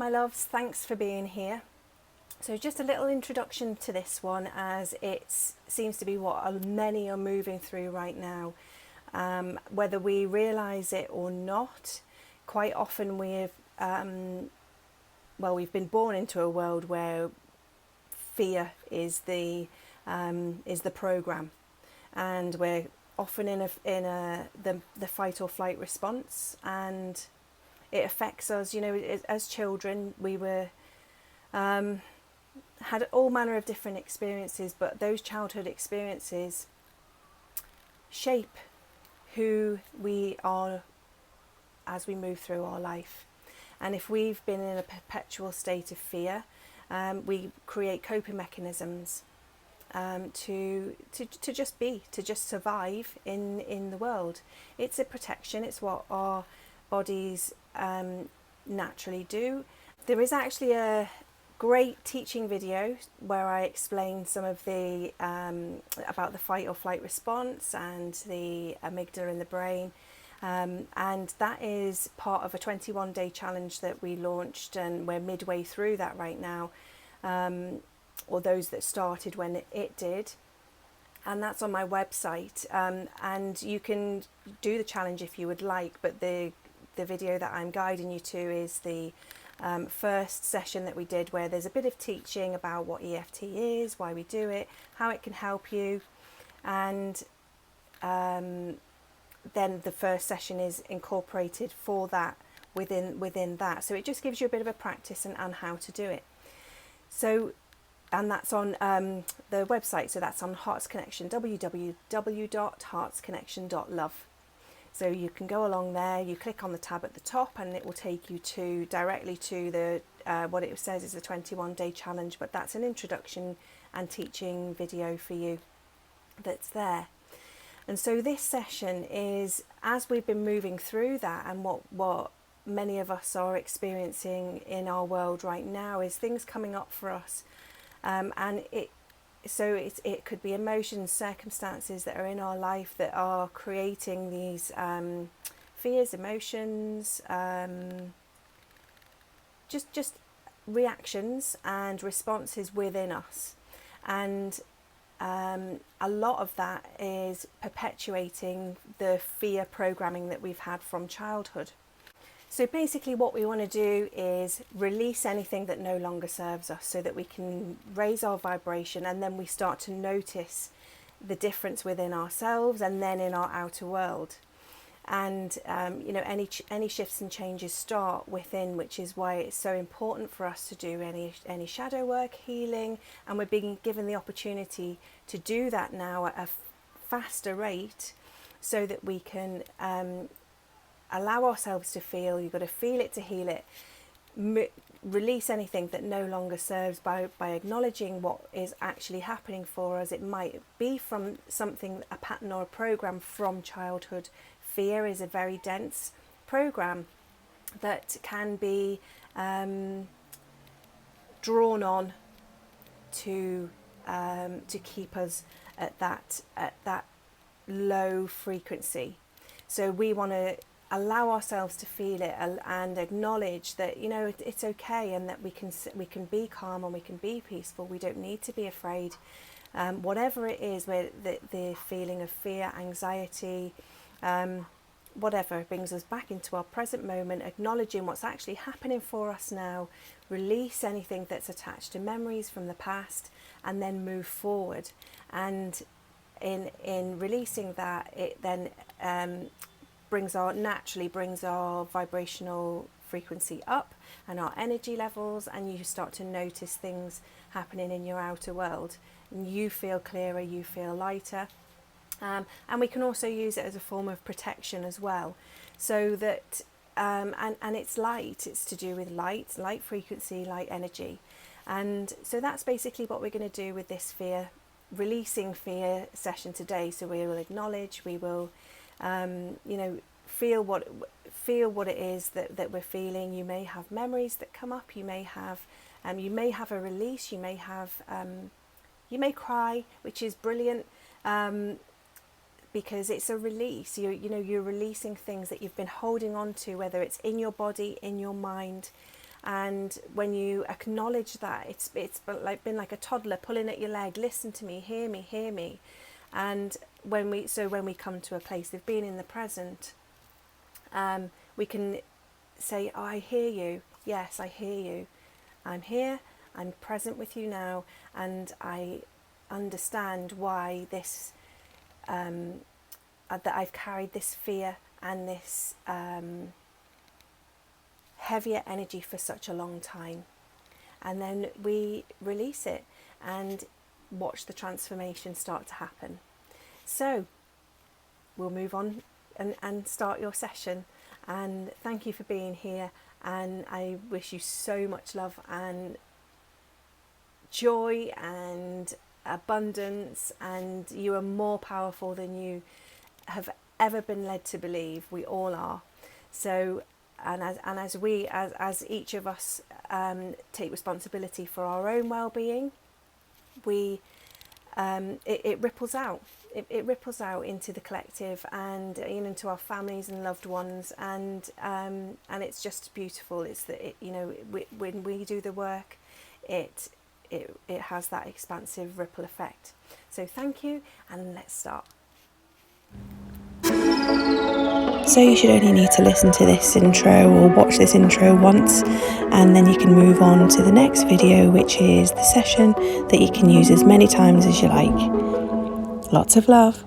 my loves, thanks for being here. So just a little introduction to this one, as it seems to be what many are moving through right now. Whether we realise it or not, quite often we've been born into a world where fear is the program, and we're often in the fight or flight response, and it affects us. You know, as children, we were had all manner of different experiences, but those childhood experiences shape who we are as we move through our life. And if we've been in a perpetual state of fear, we create coping mechanisms to just survive in the world. It's a protection. It's what our bodies naturally do. There is actually a great teaching video where I explain some of the about the fight or flight response and the amygdala in the brain, and that is part of a 21-day challenge that we launched, and we're midway through that right now, or those that started when it did, and that's on my website, and you can do the challenge if you would like, but the video that I'm guiding you to is the first session that we did, where there's a bit of teaching about what EFT is, why we do it, how it can help you, and then the first session is incorporated for that within that. So it just gives you a bit of a practice and how to do it. So, and that's on the website. So that's on Hearts Connection, www.heartsconnection.love. So you can go along there, you click on the tab at the top, and it will take you directly to the what it says is a 21-day challenge, but that's an introduction and teaching video for you that's there. And so this session is, as we've been moving through that, and what many of us are experiencing in our world right now, is things coming up for us, and it could be emotions, circumstances that are in our life that are creating these fears, emotions, just reactions and responses within us. And a lot of that is perpetuating the fear programming that we've had from childhood. So basically what we want to do is release anything that no longer serves us, so that we can raise our vibration, and then we start to notice the difference within ourselves and then in our outer world. And any shifts and changes start within, which is why it's so important for us to do any shadow work, healing, and we're being given the opportunity to do that now at a faster rate, so that we can allow ourselves to feel. You've got to feel it to heal it. Release anything that no longer serves by acknowledging what is actually happening for us. It might be from something, a pattern or a program from childhood. Fear is a very dense program that can be drawn on to keep us at that low frequency. So we want to allow ourselves to feel it and acknowledge that, you know, it's okay, and that we can be calm and we can be peaceful. We don't need to be afraid. Whatever it is, where the feeling of fear, anxiety, whatever, brings us back into our present moment, acknowledging what's actually happening for us now, release anything that's attached to memories from the past, and then move forward. And in releasing that, it then naturally brings our vibrational frequency up and our energy levels, and you start to notice things happening in your outer world, and you feel clearer, you feel lighter. And we can also use it as a form of protection as well, so that and it's light. It's to do with light frequency, light energy. And so that's basically what we're going to do with this releasing fear session today. So we will acknowledge, we will feel what it is that we're feeling. You may have memories that come up, you may have a release, you may cry, which is brilliant, because it's a release. You're releasing things that you've been holding on to, whether it's in your body, in your mind, And when you acknowledge that, it's been like a toddler pulling at your leg. Listen to me, hear me, hear me. And when we come to a place of being in the present, we can say, oh, I hear you. Yes, I hear you. I'm here. I'm present with you now, and I understand why this that I've carried this fear and this heavier energy for such a long time. And then we release it and watch the transformation start to happen. So we'll move on and start your session. And thank you for being here. And I wish you so much love and joy and abundance. And you are more powerful than you have ever been led to believe. We all are. So, and as each of us take responsibility for our own well-being, it ripples out. It ripples out into the collective and into our families and loved ones, and it's just beautiful. It's that when we do the work, it has that expansive ripple effect. So thank you, and let's start. So you should only need to listen to this intro or watch this intro once, and then you can move on to the next video, which is the session that you can use as many times as you like. Lots of love.